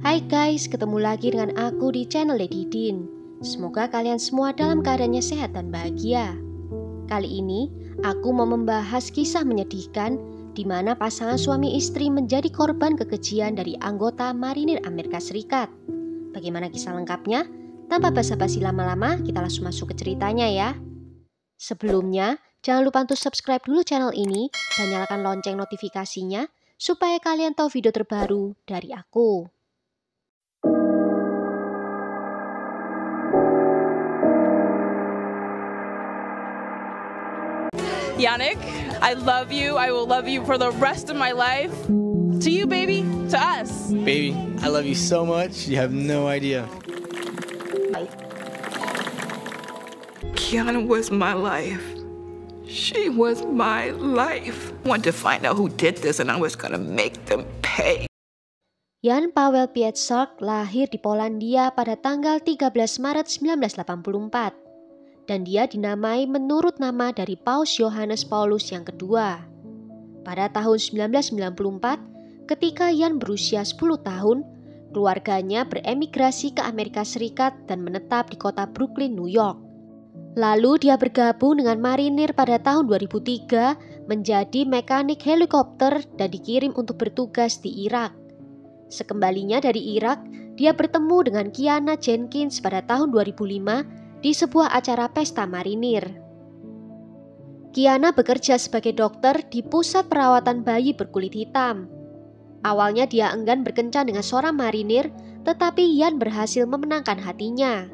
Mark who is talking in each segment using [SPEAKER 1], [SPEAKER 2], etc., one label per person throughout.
[SPEAKER 1] Hai guys, ketemu lagi dengan aku di channel Lady Din. Semoga kalian semua dalam keadaannya sehat dan bahagia. Kali ini, aku mau membahas kisah menyedihkan di mana pasangan suami istri menjadi korban kekejian dari anggota marinir Amerika Serikat. Bagaimana kisah lengkapnya? Tanpa basa-basi lama-lama, kita langsung masuk ke ceritanya ya. Sebelumnya, jangan lupa untuk subscribe dulu channel ini dan nyalakan lonceng notifikasinya supaya kalian tahu video terbaru dari aku.
[SPEAKER 2] Yannick, I love you. I will love you for the rest of my life. To you, baby. To us.
[SPEAKER 3] Baby, I love you so much. You have no idea.
[SPEAKER 4] Kiana was my life. She was my life. I wanted to find out who did this and I was gonna make them pay.
[SPEAKER 1] Jan Paweł Pietrzak lahir di Polandia pada tanggal 13 Maret 1984. Dan dia dinamai menurut nama dari Paus Yohanes Paulus yang kedua. Pada tahun 1994, ketika Jan berusia 10 tahun, keluarganya beremigrasi ke Amerika Serikat dan menetap di kota Brooklyn, New York. Lalu dia bergabung dengan marinir pada tahun 2003 menjadi mekanik helikopter dan dikirim untuk bertugas di Irak. Sekembalinya dari Irak, dia bertemu dengan Kiana Jenkins pada tahun 2005 di sebuah acara pesta marinir. Kiana bekerja sebagai dokter di pusat perawatan bayi berkulit hitam. Awalnya dia enggan berkencan dengan seorang marinir, tetapi Jan berhasil memenangkan hatinya.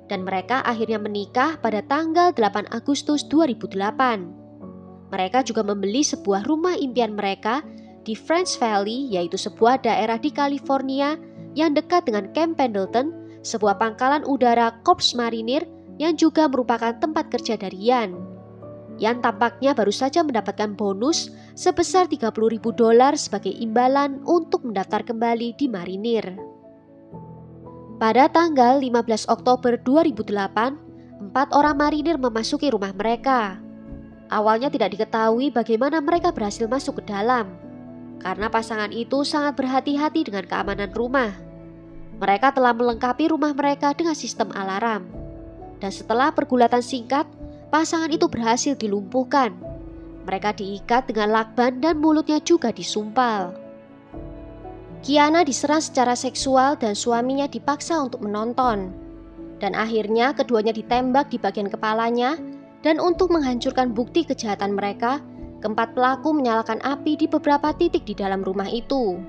[SPEAKER 1] Dan mereka akhirnya menikah pada tanggal 8 Agustus 2008. Mereka juga membeli sebuah rumah impian mereka di French Valley, yaitu sebuah daerah di California yang dekat dengan Camp Pendleton, sebuah pangkalan udara Korps Marinir yang juga merupakan tempat kerja dari Jan. Jan tampaknya baru saja mendapatkan bonus sebesar $30.000 sebagai imbalan untuk mendaftar kembali di Marinir. Pada tanggal 15 Oktober 2008, 4 orang marinir memasuki rumah mereka. Awalnya tidak diketahui bagaimana mereka berhasil masuk ke dalam, karena pasangan itu sangat berhati-hati dengan keamanan rumah. Mereka telah melengkapi rumah mereka dengan sistem alarm. Dan setelah pergulatan singkat, pasangan itu berhasil dilumpuhkan. Mereka diikat dengan lakban dan mulutnya juga disumpal. Kiana diserang secara seksual dan suaminya dipaksa untuk menonton. Dan akhirnya keduanya ditembak di bagian kepalanya, dan untuk menghancurkan bukti kejahatan mereka, keempat pelaku menyalakan api di beberapa titik di dalam rumah itu.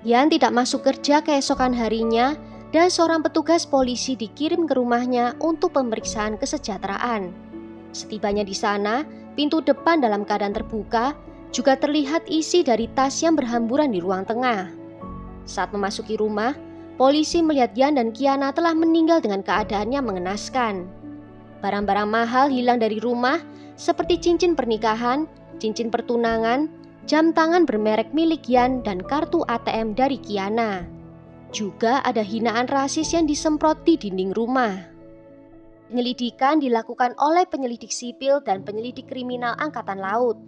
[SPEAKER 1] Jan tidak masuk kerja keesokan harinya dan seorang petugas polisi dikirim ke rumahnya untuk pemeriksaan kesejahteraan. Setibanya di sana, pintu depan dalam keadaan terbuka juga terlihat isi dari tas yang berhamburan di ruang tengah. Saat memasuki rumah, polisi melihat Jan dan Kiana telah meninggal dengan keadaan yang mengenaskan. Barang-barang mahal hilang dari rumah seperti cincin pernikahan, cincin pertunangan, jam tangan bermerek milik Jan dan kartu ATM dari Kiana. Juga ada hinaan rasis yang disemprot di dinding rumah. Penyelidikan dilakukan oleh penyelidik sipil dan penyelidik kriminal Angkatan Laut.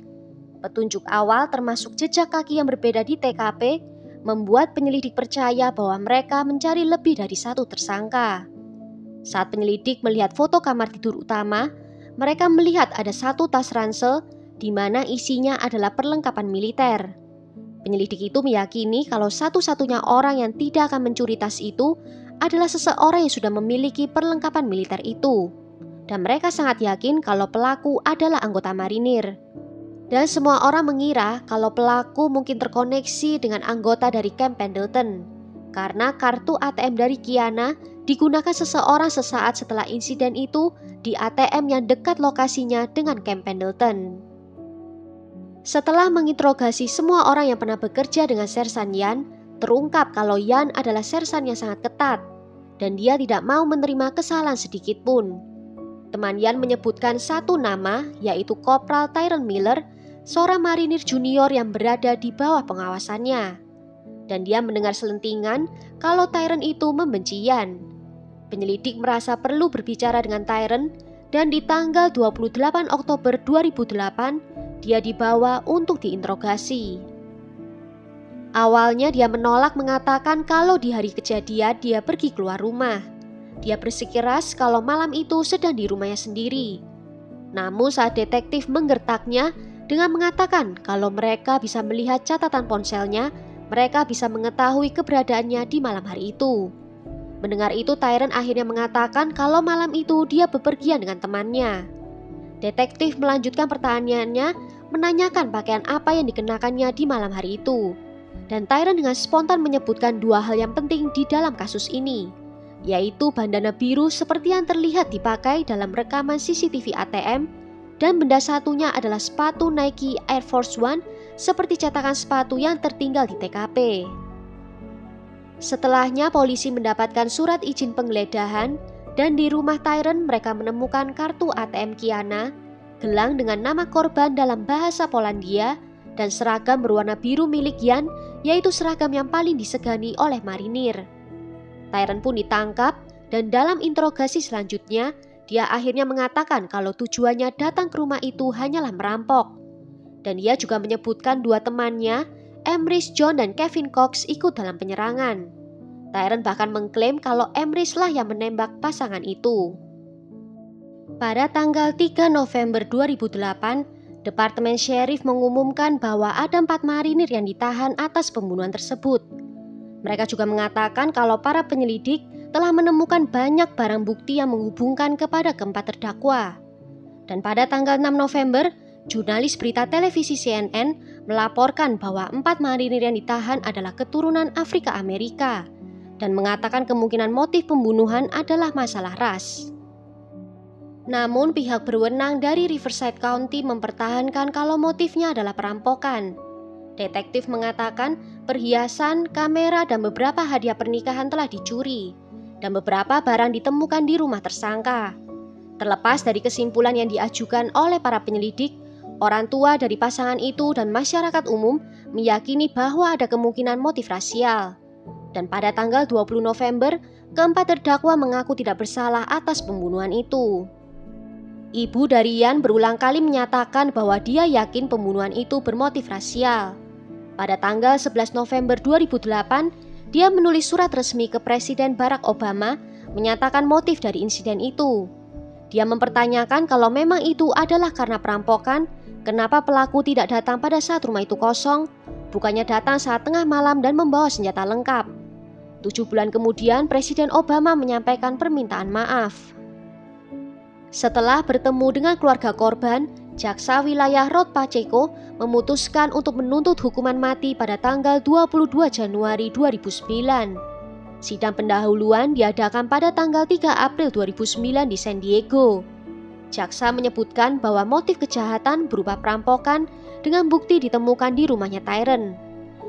[SPEAKER 1] Petunjuk awal termasuk jejak kaki yang berbeda di TKP membuat penyelidik percaya bahwa mereka mencari lebih dari satu tersangka. Saat penyelidik melihat foto kamar tidur utama, mereka melihat ada satu tas ransel di mana isinya adalah perlengkapan militer. Penyelidik itu meyakini kalau satu-satunya orang yang tidak akan mencuri tas itu adalah seseorang yang sudah memiliki perlengkapan militer itu. Dan mereka sangat yakin kalau pelaku adalah anggota marinir. Dan semua orang mengira kalau pelaku mungkin terkoneksi dengan anggota dari Camp Pendleton, karena kartu ATM dari Kiana digunakan seseorang sesaat setelah insiden itu di ATM yang dekat lokasinya dengan Camp Pendleton. Setelah menginterogasi semua orang yang pernah bekerja dengan Sersan Jan, terungkap kalau Jan adalah sersan yang sangat ketat dan dia tidak mau menerima kesalahan sedikit pun. Teman Jan menyebutkan satu nama, yaitu Kopral Tyrone Miller, seorang marinir junior yang berada di bawah pengawasannya. Dan dia mendengar selentingan kalau Tyrone itu membenci Jan. Penyelidik merasa perlu berbicara dengan Tyrone dan di tanggal 28 Oktober 2008, dia dibawa untuk diinterogasi. Awalnya dia menolak, mengatakan kalau di hari kejadian dia pergi keluar rumah. Dia bersikeras kalau malam itu sedang di rumahnya sendiri. Namun saat detektif menggertaknya dengan mengatakan kalau mereka bisa melihat catatan ponselnya, mereka bisa mengetahui keberadaannya di malam hari itu. Mendengar itu, Tyrone akhirnya mengatakan kalau malam itu dia bepergian dengan temannya. Detektif melanjutkan pertanyaannya, menanyakan pakaian apa yang dikenakannya di malam hari itu. Dan Tyrone dengan spontan menyebutkan dua hal yang penting di dalam kasus ini, yaitu bandana biru seperti yang terlihat dipakai dalam rekaman CCTV ATM, dan benda satunya adalah sepatu Nike Air Force One seperti cetakan sepatu yang tertinggal di TKP. Setelahnya polisi mendapatkan surat izin penggeledahan, dan di rumah Tyrone mereka menemukan kartu ATM Kiana, gelang dengan nama korban dalam bahasa Polandia, dan seragam berwarna biru milik Jan, yaitu seragam yang paling disegani oleh marinir. Tyrone pun ditangkap, dan dalam interogasi selanjutnya, dia akhirnya mengatakan kalau tujuannya datang ke rumah itu hanyalah merampok. Dan dia juga menyebutkan dua temannya, Emrys John dan Kevin Cox, ikut dalam penyerangan. Tyrone bahkan mengklaim kalau Emrys lah yang menembak pasangan itu. Pada tanggal 3 November 2008, Departemen Sheriff mengumumkan bahwa ada 4 marinir yang ditahan atas pembunuhan tersebut. Mereka juga mengatakan kalau para penyelidik telah menemukan banyak barang bukti yang menghubungkan kepada keempat terdakwa. Dan pada tanggal 6 November, jurnalis berita televisi CNN melaporkan bahwa 4 marinir yang ditahan adalah keturunan Afrika Amerika dan mengatakan kemungkinan motif pembunuhan adalah masalah ras. Namun pihak berwenang dari Riverside County mempertahankan kalau motifnya adalah perampokan. Detektif mengatakan perhiasan, kamera, dan beberapa hadiah pernikahan telah dicuri, dan beberapa barang ditemukan di rumah tersangka. Terlepas dari kesimpulan yang diajukan oleh para penyelidik, orang tua dari pasangan itu dan masyarakat umum meyakini bahwa ada kemungkinan motif rasial. Dan pada tanggal 20 November, keempat terdakwa mengaku tidak bersalah atas pembunuhan itu. Ibu dari Jan berulang kali menyatakan bahwa dia yakin pembunuhan itu bermotif rasial. Pada tanggal 11 November 2008, dia menulis surat resmi ke Presiden Barack Obama menyatakan motif dari insiden itu. Dia mempertanyakan kalau memang itu adalah karena perampokan, kenapa pelaku tidak datang pada saat rumah itu kosong, bukannya datang saat tengah malam dan membawa senjata lengkap. 7 bulan kemudian, Presiden Obama menyampaikan permintaan maaf. Setelah bertemu dengan keluarga korban, Jaksa Wilayah Rod Pacheco memutuskan untuk menuntut hukuman mati pada tanggal 22 Januari 2009. Sidang pendahuluan diadakan pada tanggal 3 April 2009 di San Diego. Jaksa menyebutkan bahwa motif kejahatan berupa perampokan dengan bukti ditemukan di rumahnya Tyrone.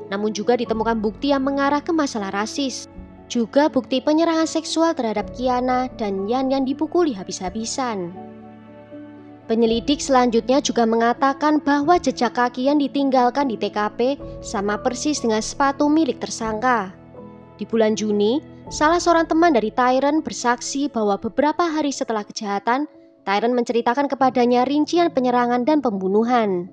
[SPEAKER 1] Namun juga ditemukan bukti yang mengarah ke masalah rasis. Juga bukti penyerangan seksual terhadap Kiana dan Jan yang dipukuli habis-habisan. Penyelidik selanjutnya juga mengatakan bahwa jejak kaki yang ditinggalkan di TKP sama persis dengan sepatu milik tersangka. Di bulan Juni, salah seorang teman dari Tyrone bersaksi bahwa beberapa hari setelah kejahatan, Tyrone menceritakan kepadanya rincian penyerangan dan pembunuhan.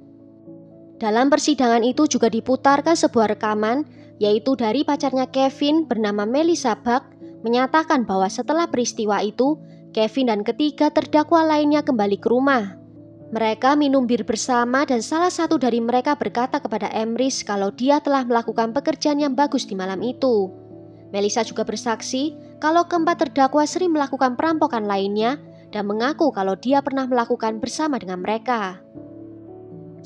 [SPEAKER 1] Dalam persidangan itu juga diputarkan sebuah rekaman, yaitu dari pacarnya Kevin bernama Melissa Buck, menyatakan bahwa setelah peristiwa itu, Kevin dan ketiga terdakwa lainnya kembali ke rumah. Mereka minum bir bersama dan salah satu dari mereka berkata kepada Emrys kalau dia telah melakukan pekerjaan yang bagus di malam itu. Melissa juga bersaksi kalau keempat terdakwa sering melakukan perampokan lainnya dan mengaku kalau dia pernah melakukan bersama dengan mereka.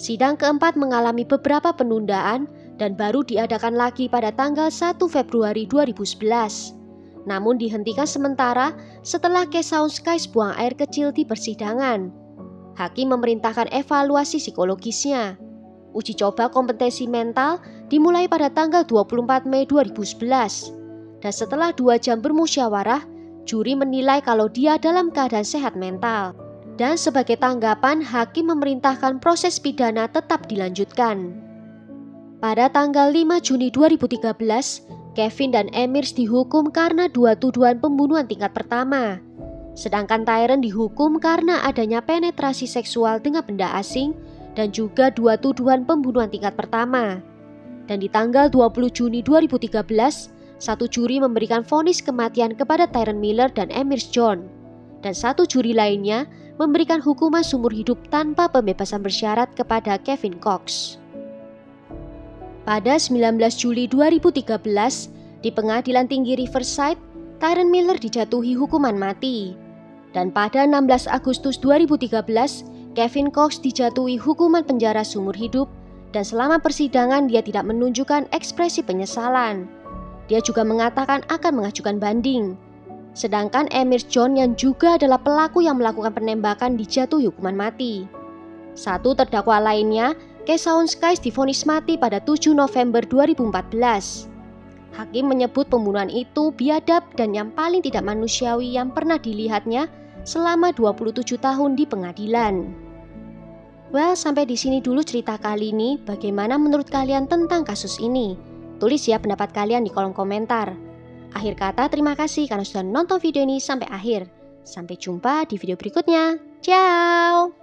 [SPEAKER 1] Sidang keempat mengalami beberapa penundaan dan baru diadakan lagi pada tanggal 1 Februari 2011. Namun dihentikan sementara setelah Kesaun Skies buang air kecil di persidangan. Hakim memerintahkan evaluasi psikologisnya. Uji coba kompetensi mental dimulai pada tanggal 24 Mei 2011. Dan setelah 2 jam bermusyawarah, juri menilai kalau dia dalam keadaan sehat mental. Dan sebagai tanggapan, hakim memerintahkan proses pidana tetap dilanjutkan. Pada tanggal 5 Juni 2013, Kevin dan Emrys dihukum karena 2 tuduhan pembunuhan tingkat pertama. Sedangkan Tyrone dihukum karena adanya penetrasi seksual dengan benda asing dan juga 2 tuduhan pembunuhan tingkat pertama. Dan di tanggal 20 Juni 2013, satu juri memberikan vonis kematian kepada Tyron Miller dan Amish John. Dan satu juri lainnya memberikan hukuman seumur hidup tanpa pembebasan bersyarat kepada Kevin Cox. Pada 19 Juli 2013, di Pengadilan Tinggi Riverside, Tyron Miller dijatuhi hukuman mati. Dan pada 16 Agustus 2013, Kevin Cox dijatuhi hukuman penjara seumur hidup dan selama persidangan dia tidak menunjukkan ekspresi penyesalan. Dia juga mengatakan akan mengajukan banding. Sedangkan Amish John yang juga adalah pelaku yang melakukan penembakan dijatuhi hukuman mati. Satu terdakwa lainnya, Kesaun Skies, divonis mati pada 7 November 2014. Hakim menyebut pembunuhan itu biadab dan yang paling tidak manusiawi yang pernah dilihatnya selama 27 tahun di pengadilan. Well, sampai di sini dulu cerita kali ini. Bagaimana menurut kalian tentang kasus ini? Tulis ya pendapat kalian di kolom komentar. Akhir kata, terima kasih karena sudah nonton video ini sampai akhir. Sampai jumpa di video berikutnya. Ciao!